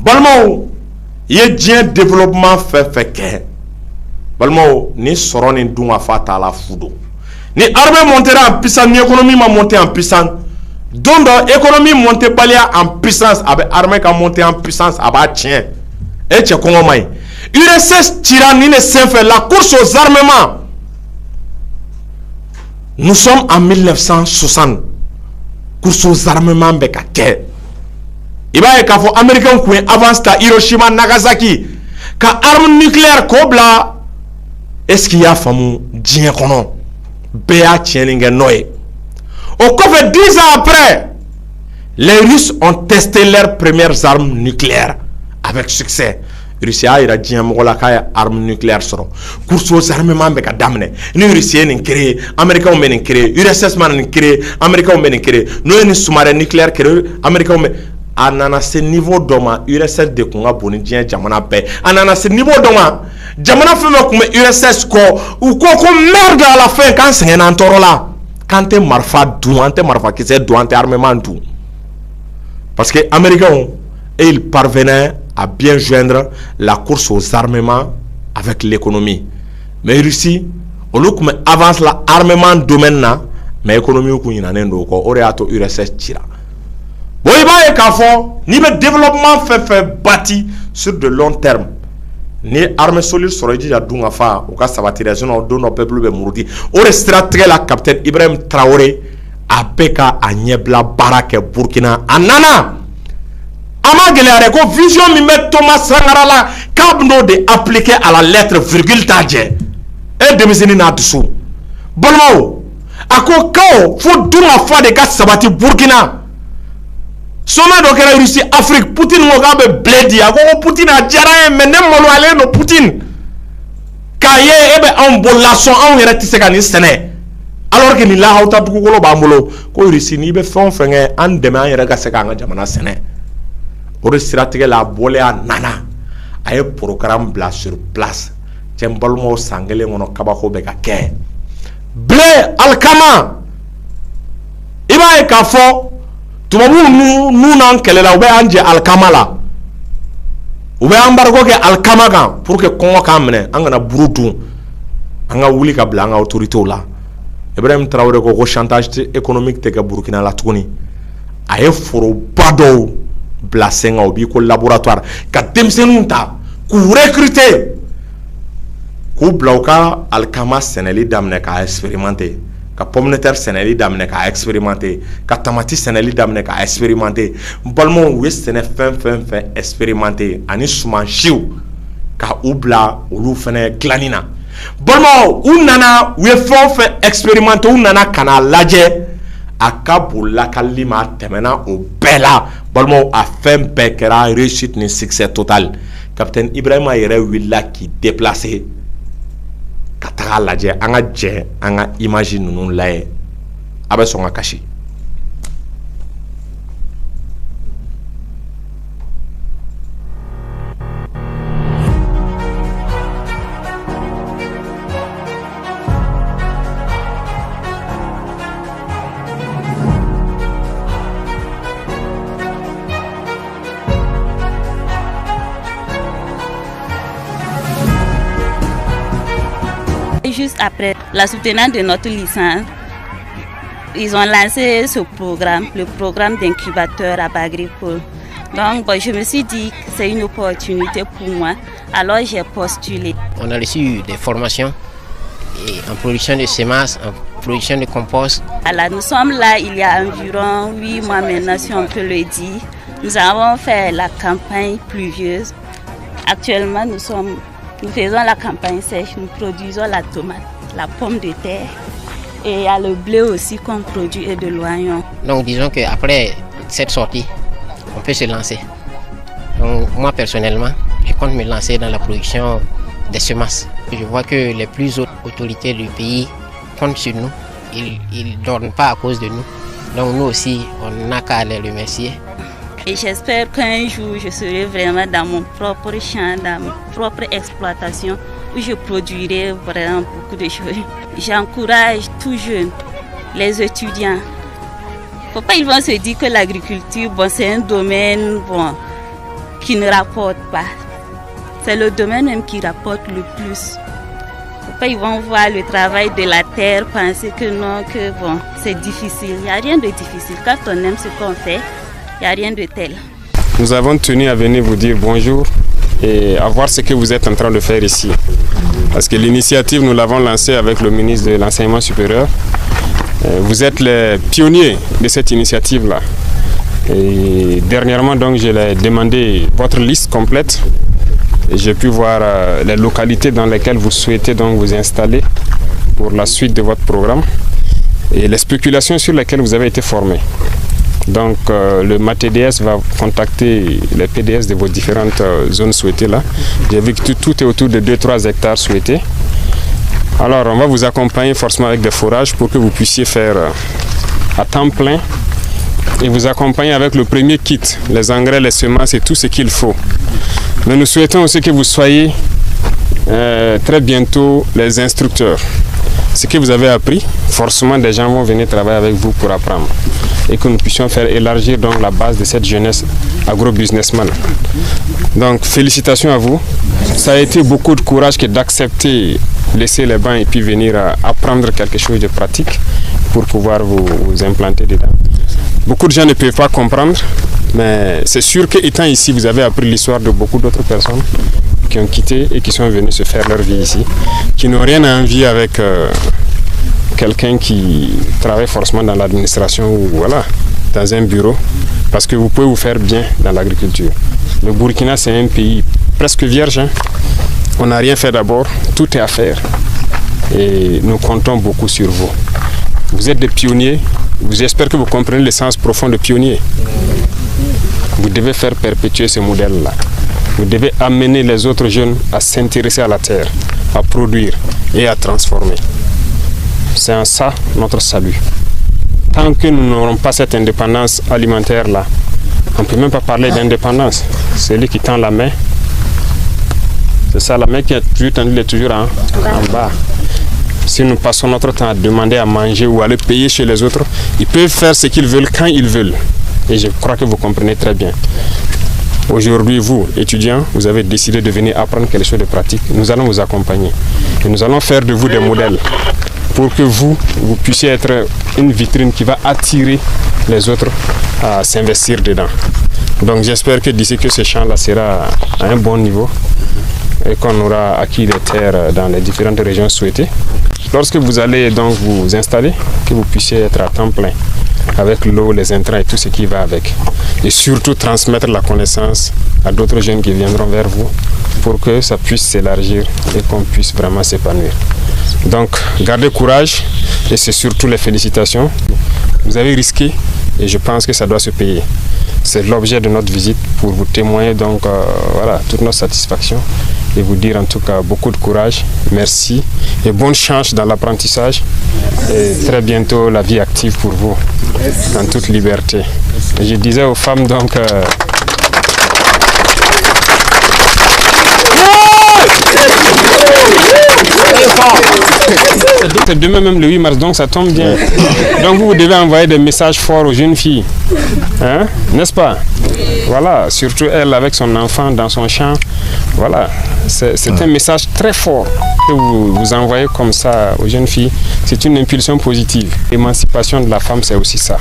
Balmo, il y a un développement fait. Balmo, ni soron ni dunga fata la fudo. Ni armée montera en puissance, ni économie m'a monté en puissance. Donc, l'économie monte pas en puissance, avec l'armée qui a monté en puissance, avec tien. Et tu es comment maï? URSS tyrannie ne s'est fait la course aux armements. Nous sommes en 1960. Course aux armements, bekake. Il va y avoir des Américains qui avancent à Hiroshima, Nagasaki. Quand arme nucléaire kobla, est-ce qu'il y a famou djien kono? Béa tieninge noé. Au cours de 10 ans après, les Russes ont testé leurs premières armes nucléaires avec succès. Russie a dit que les armes nucléaires seront. Course aux armements, mais damné. Nous, Russie, nous créé, Américains ont créé, URSS ont créé, Américains ont créé. Nous, nous sous-marins nucléaires créé, Américains ont anana ce niveau d'homme, URSS de Congo, Bonidien, Jamana paix. Anana ce niveau d'homme, Jamana fait comme URSS ko ou ko merde à la fin quand c'est un toro là. Quand tu marfa douante marfa qui c'est douante armement tout. Parce que les Américains, ils parvenaient à bien joindre la course aux armements avec l'économie. Mais Russie, au lieu qu'on avance l'armement domaine là, mais l'économie qu'on y a n'en ko aurait ato URSS tira. Bon, il va y avoir le développement fait bâti sur de long terme. Ni armée solide serait dit à Dungafa, au cas sabatisation de nos peuples de Mourdi. Au restaurer la capitaine Ibrahim Traoré, à Beka, à Niebla, Barak, Burkina, à Nana. Amagelare, ko vision mi met Thomas Sangarala, kabno de appliquer à la lettre virgule tadje. Et de mes na dessous. Bolmo, à quoi kao, faut Dungafa de cas sabati Burkina. Soma donc la Russie, Afrique, Poutine mogabe bledi, à quoi Poutine a diarra, mais nem molo aller no Poutine. Kaye ebe en bolasson, en héritisekani sene. Alors que ni la hauta tukolo bamolo, ko Russie ni be fon fenge, en demain yere gaseka nga jamana sene. Ore stratégie la bolé à nana. Aye programme bla sur place. Tchembolmo sangele ngono kabako beka ke. Blé alkama. Iba e kafo. Tumamu nous n'en kele la ube anje alkama la. Ube embargo ke alkama kan pour que Congo kamene angana burutu. Anga wuli ka bla anga autorité la. Ibrahim Traoré ko chantage économique te ka Burkina la tuni. Aye foro bado. Blasenga obi ko laboratoire ka demsenunta ku recruter ku blauka alkama seneli damne ka expérimenter ka pomme de terre seneli damne ka expérimenter ka tamati seneli damne ka expérimenter balmo westene fin expérimenter ani sumanchiu ka ubla olu fene glanina balmo unana we fon expérimenter unana kana laje akabula kalima temena o bela balmo a fait bekera réussite ni succès total. Capitaine Ibrahim Ayere willa qui déplacé katara laje anga je anga imagine nous laye abe songa kashi. Juste après la soutenance de notre licence, ils ont lancé ce programme, le programme d'incubateur à Bagripol. Donc je me suis dit que c'est une opportunité pour moi, alors j'ai postulé. On a reçu des formations en production de semences, en production de compost. Alors, nous sommes là il y a environ 8 mois maintenant, si on peut le dire. Nous avons fait la campagne pluvieuse. Actuellement, nous faisons la campagne sèche, nous produisons la tomate, la pomme de terre et il y a le blé aussi qu'on produit et de l'oignon. Donc disons qu'après cette sortie, on peut se lancer. Donc moi personnellement, je compte me lancer dans la production des semences. Je vois que les plus hautes autorités du pays comptent sur nous, ils ne donnent pas à cause de nous. Donc nous aussi, on n'a qu'à les remercier. Et j'espère qu'un jour, je serai vraiment dans mon propre champ, dans ma propre exploitation, où je produirai vraiment beaucoup de choses. J'encourage tout jeune, les étudiants. Faut pas ils vont se dire que l'agriculture, bon, c'est un domaine, bon, qui ne rapporte pas. C'est le domaine même qui rapporte le plus. Après, ils vont voir le travail de la terre, penser que non, que bon, c'est difficile. Il n'y a rien de difficile. Quand on aime ce qu'on fait, il n'y a rien de tel. Nous avons tenu à venir vous dire bonjour et à voir ce que vous êtes en train de faire ici. Parce que l'initiative, nous l'avons lancée avec le ministre de l'Enseignement supérieur. Vous êtes les pionniers de cette initiative-là. Et dernièrement, donc, je l'ai demandé votre liste complète. Et j'ai pu voir les localités dans lesquelles vous souhaitez donc vous installer pour la suite de votre programme et les spéculations sur lesquelles vous avez été formé. Donc le MATDS va contacter les PDS de vos différentes zones souhaitées là. J'ai vu que tout est autour de 2-3 hectares souhaités. Alors on va vous accompagner forcément avec des forages pour que vous puissiez faire à temps plein et vous accompagner avec le premier kit, les engrais, les semences et tout ce qu'il faut. Mais nous souhaitons aussi que vous soyez très bientôt les instructeurs. Ce que vous avez appris, forcément des gens vont venir travailler avec vous pour apprendre. Et que nous puissions faire élargir donc la base de cette jeunesse agro-businessman. Donc félicitations à vous. Ça a été beaucoup de courage que d'accepter, laisser les bancs et puis venir apprendre quelque chose de pratique pour pouvoir vous implanter dedans. Beaucoup de gens ne peuvent pas comprendre, mais c'est sûr qu'étant ici, vous avez appris l'histoire de beaucoup d'autres personnes qui ont quitté et qui sont venus se faire leur vie ici, qui n'ont rien à envier avec quelqu'un qui travaille forcément dans l'administration ou voilà, dans un bureau, parce que vous pouvez vous faire bien dans l'agriculture. Le Burkina, c'est un pays presque vierge, hein. On n'a rien fait d'abord, tout est à faire. Et nous comptons beaucoup sur vous. Vous êtes des pionniers, j'espère que vous comprenez le sens profond de pionnier. Vous devez faire perpétuer ce modèle-là. Vous devez amener les autres jeunes à s'intéresser à la terre, à produire et à transformer. C'est en ça notre salut. Tant que nous n'aurons pas cette indépendance alimentaire-là, on ne peut même pas parler d'indépendance. Celui qui tend la main, c'est ça, la main qui est toujours tendue, elle est toujours en bas. Si nous passons notre temps à demander à manger ou à aller payer chez les autres, ils peuvent faire ce qu'ils veulent quand ils veulent. Et je crois que vous comprenez très bien. Aujourd'hui, vous, étudiants, vous avez décidé de venir apprendre quelque chose de pratique. Nous allons vous accompagner. Et nous allons faire de vous des modèles pour que vous puissiez être une vitrine qui va attirer les autres à s'investir dedans. Donc j'espère que d'ici que ce champ-là sera à un bon niveau et qu'on aura acquis des terres dans les différentes régions souhaitées. Lorsque vous allez donc vous installer, que vous puissiez être à temps plein avec l'eau, les intrants et tout ce qui va avec. Et surtout transmettre la connaissance à d'autres jeunes qui viendront vers vous pour que ça puisse s'élargir et qu'on puisse vraiment s'épanouir. Donc gardez courage et c'est surtout les félicitations. Vous avez risqué et je pense que ça doit se payer. C'est l'objet de notre visite pour vous témoigner donc voilà, toute notre satisfaction et vous dire en tout cas beaucoup de courage, merci et bonne chance dans l'apprentissage et très bientôt la vie active pour vous en toute liberté. Et je disais aux femmes donc c'est demain même le 8 mars, donc ça tombe bien. Donc vous devez envoyer des messages forts aux jeunes filles, hein? N'est-ce pas? Voilà, surtout elle avec son enfant dans son champ. Voilà, c'est un message très fort que vous envoyez comme ça aux jeunes filles. C'est une impulsion positive. L'émancipation de la femme, c'est aussi ça.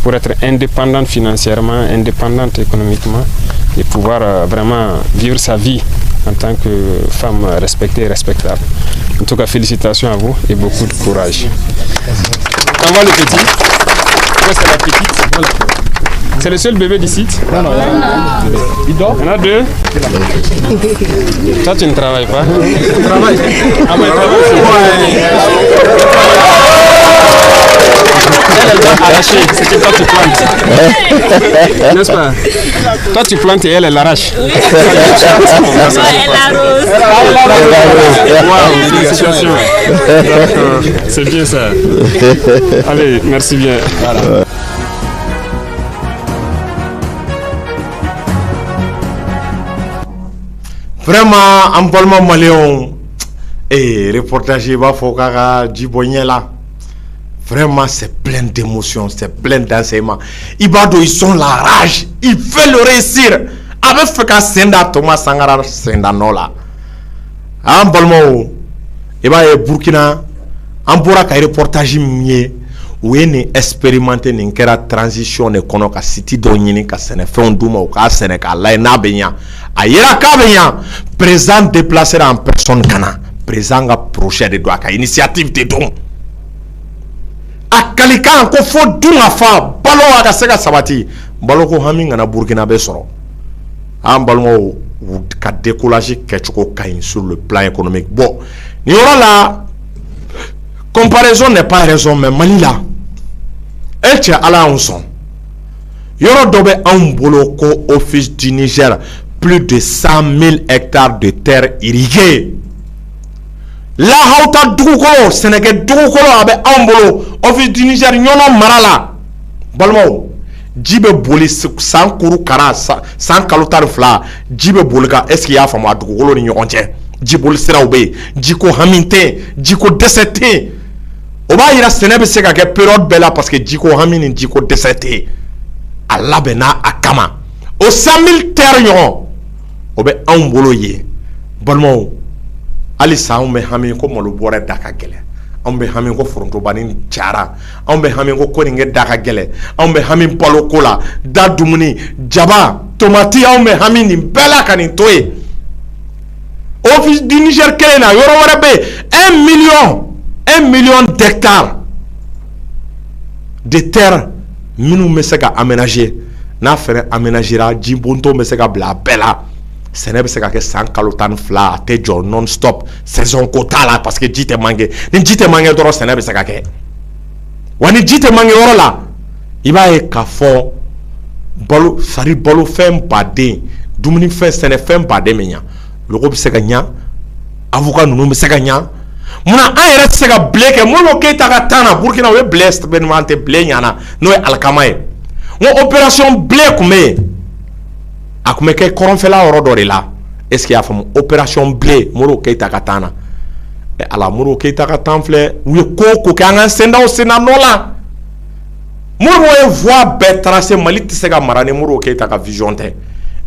Pour être indépendante financièrement, indépendante économiquement et pouvoir vraiment vivre sa vie en tant que femme respectée et respectable. En tout cas, félicitations à vous et beaucoup de courage. On voit le petit. C'est la petite. C'est le seul bébé d'ici. Non, non, il dort. Il y en a deux. Toi, tu ne travailles pas. Je travaille. Ah, mais elle doit arracher, c'est que toi tu plantes. N'est-ce pas? Toi tu plantes et elle arrache. Elle arrose. Waouh, félicitations. C'est bien ça. Allez, merci bien. Voilà. Vraiment, en parlant malien, et reportage va faire du bonnet là. Vraiment, c'est plein d'émotions, c'est plein d'enseignements. Ibado, ils sont la rage, ils veulent réussir. avec fait ka senda Thomas Sankara senda nola an balmo e ba e Burkina an bora ka reportage mié ou ni expérimenter ni kera transition ne kono ka city do nyini ka Sénéfon duma ou ka Sénégal la na benya ayira ka benya président déplacé en personne kana président ga projet de droit ka initiative de don akalika ko fo dunga fa balo aga sega sabati balo ko hami ngana Burkina be soro an balmo ka décollage ketchoko kain sur le plan économique bon ni ora la comparaison n'est pas raison mais Mali là et ala on son yoro dobe an bolo ko office du Niger plus de 100 000 hectares de terre irriguée la hauta dugukolo Sénégal dugukolo abe an bolo office du Niger nyono marala balmo jibe boli san kuru kara san kalotar fla jibe bolika est-ce qu'il y a fama dugukolo ni nyonje jibol siraube jiko haminte jiko desete oba ira Sénégal se ka ke période bela parce que jiko hamini jiko desete Allah bena akama o 100 000 terres nyon obe an bolo ye balmo ali sa on me hami ko molo bore daka gele on be hami ko foronto banin tiara on be hami ko koninge daka gele on be hami polo kola da dumuni jaba tomati on be hami ni bela kanin toye office du Niger kelena yoro wara be 1 million d'hectares de terre minu me se ka aménager na fere aménagera jibonto me se ka bla bela Sénégal be se ka ke san kalotan fla te jo non stop saison quota là parce que jite mangé ni jite mangé doro Sénégal be se ka ke wani jite mangé woro la iba e ka fo bolo sari bolo fem bade dumuni fe sene fem bade menya logo be se ka nya avocat nunu be se ka nya muna ayere se ka bleke mo ke ta ka tana Burkina we blessed benwante ble nyana no e alkamae mo opération blé kume akume ke koronfela oro do la est ce qu'il y a fam opération blé moro ke ta ka tana e ala moro ke ta ka tanfle we ko ka ngan senda o sena nola moro e voix be tracé Mali se ka marane moro ke ta ka vision te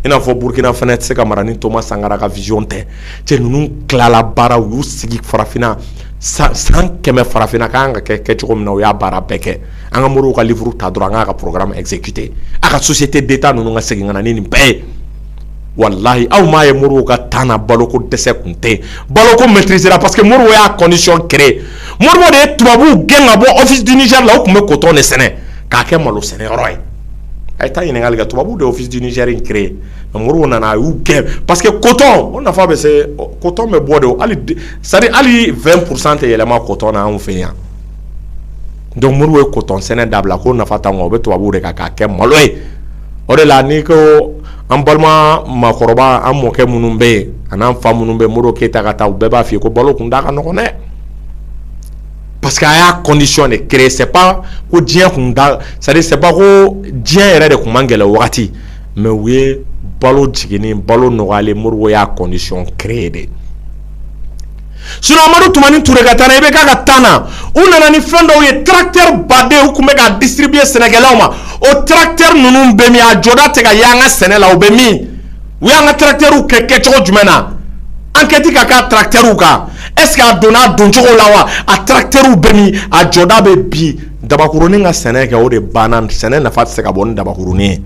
ina fo Burkina fana se ka marani Thomas Sankara ka vision te te nunu klala bara wu sigi farafina san keme farafina ka nga ke choko mina ya bara beke anga muru ka livre ta dro anga ka programme exécuté aka société d'état nunu nga segi ngana nini be wallahi aw ma ye muru ka tana baloko dese kunte baloko maîtriser parce que muru ya condition créée muru de tubabu genga bo office du Niger la ko me coton ne sene ka ke malo sene roy ay ta yene ngal tubabu de office du Niger créé muru nana u ke parce que coton on a fait c'est coton me bodo ali c'est ali 20% élément coton na on fait ya donc muru coton sene dabla ko na fata ngo be tubabu de ka ke malo e ore la ni ko ambalma makoroba amoke munumbe anan fa munumbe muru ke ta kata u be ba fi ko balo kunda ka no ne parce qu'il y a condition de créer c'est pas que Dieu kunda c'est pas que Dieu est de kumangela wakati mais oui balo jigini balo nogale muru ya condition créer de sinon Amadou Toumani Touré katana ibe ka tana unana ni fendo ye tracteur bade hukume ka distribuer Sénégalais ma o tracteur nunu bemi a joda te ka yanga Sénégal o bemi wi anga tracteur u keke chogo jumena enquête ka tracteur u ka est-ce que a donna donjogo lawa a tracteur u bemi a joda be bi dabakuruni nga Sénégal o de banan Sénégal na fat se ka bon dabakuruni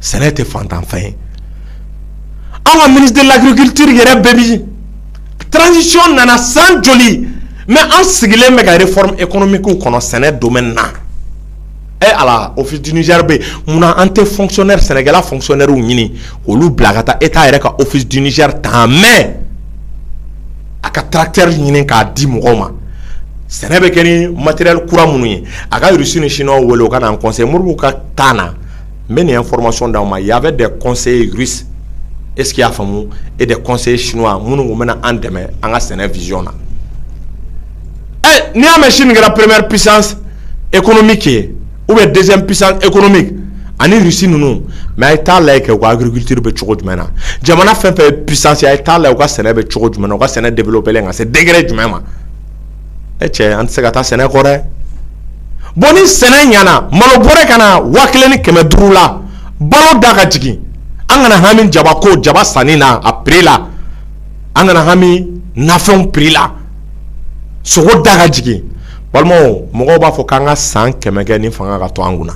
Sénégal te fantan fin anga ministre de l'agriculture yere bemi transition nana sans joli mais en sigile mega réforme économique ou kono Sénégal domaine na et ala office du Niger be muna ante fonctionnaire sénégalais fonctionnaire ou nyini olu blagata état yere ka office du Niger ta mais aka tracteur nyini ka di mugoma Sénégal keni matériel courant munu aka reçu ni chinois welo kana en conseil murbu ka tana mais ni information dans ma il y avait des conseillers russes est-ce qu'il y a famu et des conseillers chinois munu mena andeme anga Sénégal vision na ni a machine la première puissance économique ou bien deuxième puissance économique ani Russie nous mais état là que agriculture be chogo jumena jamana fait puissance ya état là ko Sénégal be chogo jumena ko Sénégal développer lenga c'est degré jumema e che ant se gata Sénégal kore boni Sénégal nyana malo bore kana wakleni keme durula balo da ka jigin an kana hami jaba ko jaba sanni na a prix la an kana hami nafɛnw prix la sogo da ka jigin balimaw mɔgɔw b'a fɔ k'an ka san 100 kɛ ni fanga ka to an kunna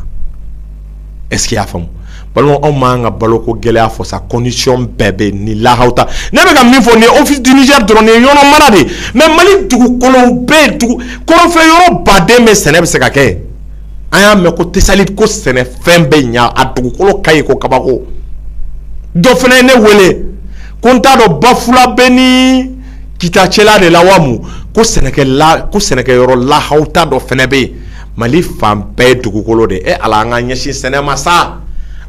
est ce que y'a faamu balimaw anw m'an ka baloko gɛlɛya fɔ sa condition bɛɛ bɛ ni lahaw ta ne bɛ ka min fɔ nin office du Niger dɔrɔn nin ye yɔrɔ mara de mais Mali dugukolow bɛɛ kɔrɔnfɛ yɔrɔ baden bɛ sɛnɛ bɛ se ka kɛ an y'a mɛn ko Tesalit ko sɛnɛfɛn bɛ ɲa a dugukolo ka ɲi ko kabako dɔ fana ye ne wele ko n t'a dɔn Bafula bɛ ni Kitacɛla de la wa mu ko sɛnɛkɛyɔrɔ lahaw ta dɔ fana bɛ yen Mali fan bɛɛ ye dugukolo de ala an ka ɲɛsin sɛnɛ ma sa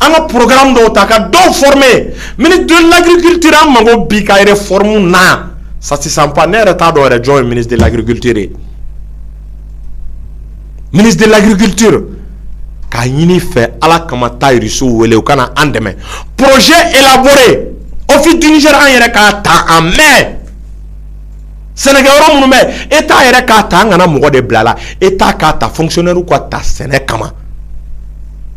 an ka programme dɔw ta ka dɔw former ministre de l'agriculture an mago bi ka réforme na ça se sent pas ne yɛrɛ t'a dɔn yɛrɛ jɔn ye ministre de l'agriculture ye ministre de l'agriculture k'a ɲini fɛ ala kama taayiriso wele u kana an dɛmɛ projet élaboré office du Niger an yɛrɛ k'a ta en mai sɛnɛkɛyɔrɔ minnu bɛ État yɛrɛ k'a ta an kana mɔgɔ de bila la État k'a ta fonctionnaire ka ta sɛnɛ kama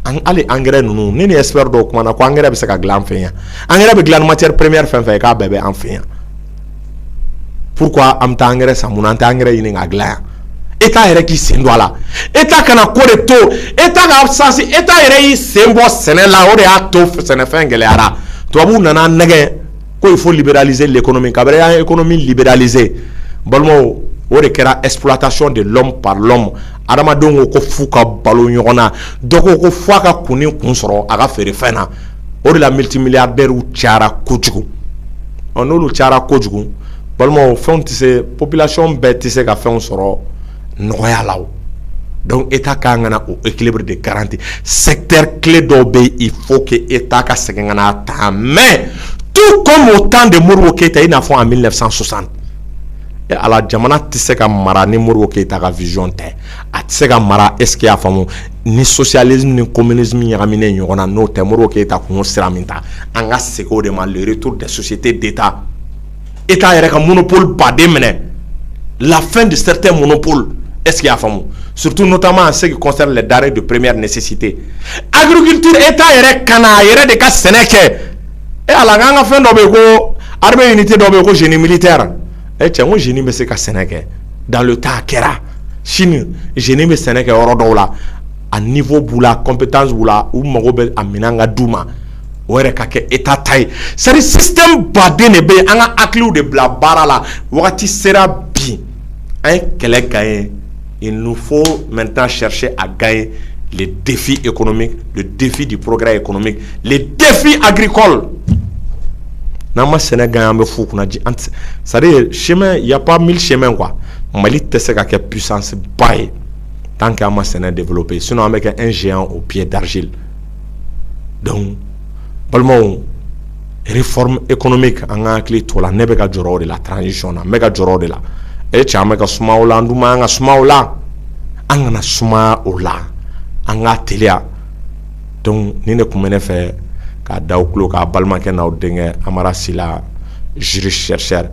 hali engrais ninnu ne ni expert dɔw kumana ko engrais bɛ se ka dilan an fɛ yan engrais bɛ dilan ni matière première fɛn fɛn ye k'a bɛɛ bɛ an fɛ yan pourquoi an bɛ taa engrais san mun na an tɛ engrais ɲini k'a dilan yan État yɛrɛ k'i sen don a la État kana ko de to État ka absence État yɛrɛ y'i sen bɔ sɛnɛ la o de y'a to sɛnɛfɛn gɛlɛyara tubabuw nana nɛgɛ ko il faut libéraliser l'économie kabiri an ye économie libéraliser balimaw o de kɛra exploitation de l'homme par l'homme adamadenw ko f'u ka balo ɲɔgɔn na dɔ ko f'a ka kunni kun sɔrɔ a ka feere fɛn na o de la multimilliardaires cayara kojugu n'olu cayara kojugu balimaw fɛnw tɛ se population bɛɛ tɛ se ka fɛnw sɔrɔ nɔgɔya la o donc État kan kana o équilibre de garantie secteur clé dɔw bɛ yen il faut que État ka segin ka na ta mais tout comme au temps de Modibo Keïta i n'a fɔ en 1960 ala jamana tɛ se ka mara ni Modibo Keïta ka vision tɛ a tɛ se ka mara est ce que y'a faamu ni socialisme ni communisme ɲagaminen ɲɔgɔn na n'o tɛ Modibo Keïta kun y'o sira min ta an ka segin o de ma le retour des sociétés d'État État yɛrɛ ka monopole baden minɛ la fin de certains monopoles est ce qu'il y a faamu surtout notamment en ce qui concerne les denrées de première nécessité agriculture État yɛrɛ kana a yɛrɛ de ka sɛnɛ kɛ ala an ka fɛn dɔ bɛ yen ko armée unité dɔ bɛ yen ko génie militaire cɛ ko génie bɛ se ka sɛnɛ kɛ dans le temps kɛra Chine génie bɛ sɛnɛ kɛ yɔrɔ dɔw la a niveau b'u la compétence b'u la u mago bɛ a minɛn ka d'u ma o yɛrɛ ka kɛ État ta ye c'est à dire système baden de bɛ yen an ka hakiliw de bila baara la wagati sera bi an ye kɛlɛ gagner il nous faut maintenant chercher à gagner les défis économiques, le défi du progrès économique, les défis agricoles. Nama Sénégal en fou qu'on a dit, c'est-à-dire chemin, il y a pas 1000 chemins quoi. Mali teste qu'à quelle puissance baille tant qu'à ma Sénégal développé. Sinon avec un géant au pied d'argile. Donc, vraiment réforme économique en a clé tout la nebeka joro de la transition na mega joro de la. Et tu as mega suma ola nduma anga suma ola anga suma ola. An ka teliya donc ni ne kun bɛ ne fɛ k'a da aw tulo k'a balimakɛ n'aw denkɛ Amara Sila juriste chercheur